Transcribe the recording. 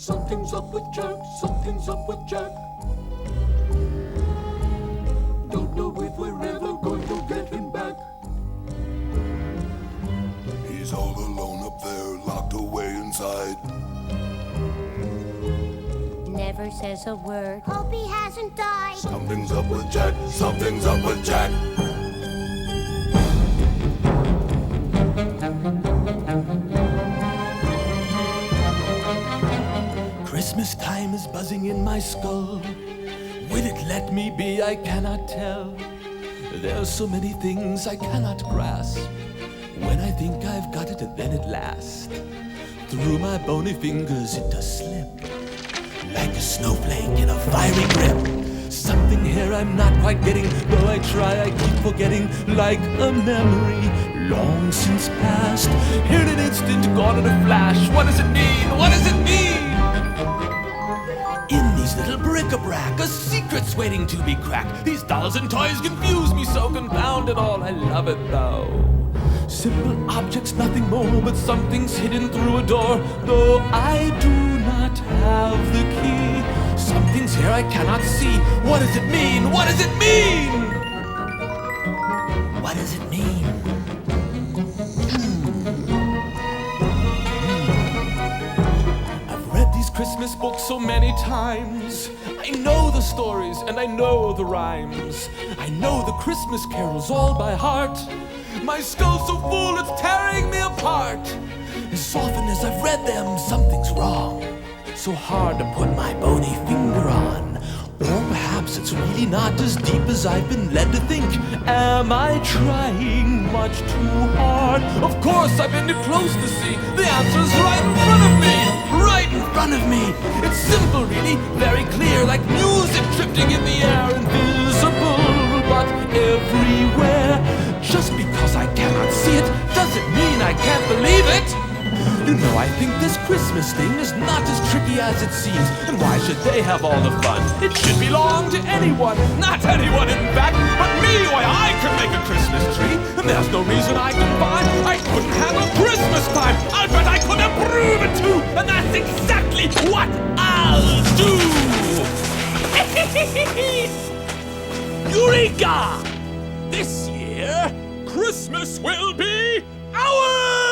Something's up with Jack, something's up with Jack. Don't know if we're ever going to get him back. He's all alone up there, locked away inside. Never says a word. Hope he hasn't died. Something's up with Jack, something's up with Jack. Christmas time is buzzing in my skull. Will it let me be? I cannot tell. There are so many things I cannot grasp. When I think I've got it, then at last, through my bony fingers it does slip, like a snowflake in a fiery grip. Something here I'm not quite getting, though I try I keep forgetting, like a memory long since past. Here in an instant, gone in a flash. What does it mean? What does it mean? In these little bric-a-brac, a secret's waiting to be cracked. These dolls and toys confuse me so, confound it all, I love it though. Simple objects, nothing more, but something's hidden through a door, though I do not have the key. Something's here I cannot see. What does it mean? What does it mean? What does it mean? I've read these Christmas books so many times. I know the stories and I know the rhymes. I know the Christmas carols all by heart. My skull's so full it's tearing me apart. As often as I've read them, something's wrong. So hard to put my bony finger on. Or perhaps it's really not as deep as I've been led to think. Am I trying much too hard? Of course I've been too close to see. The answer's right in front of me. Right in front of me. It's simple really, very clear, like music drifting in the air, invisible but everywhere. Just because I cannot see it doesn't mean I can't believe it. You know, I think this Christmas thing is not as tricky as it seems. And why should they have all the fun? It should belong to anyone, not anyone in fact, but me. Why, I can make a Christmas tree, and there's no reason I can find I couldn't have a Christmas time. I bet I could improve it too, and that's exactly what I'll do. Eureka! This year, Christmas will be ours!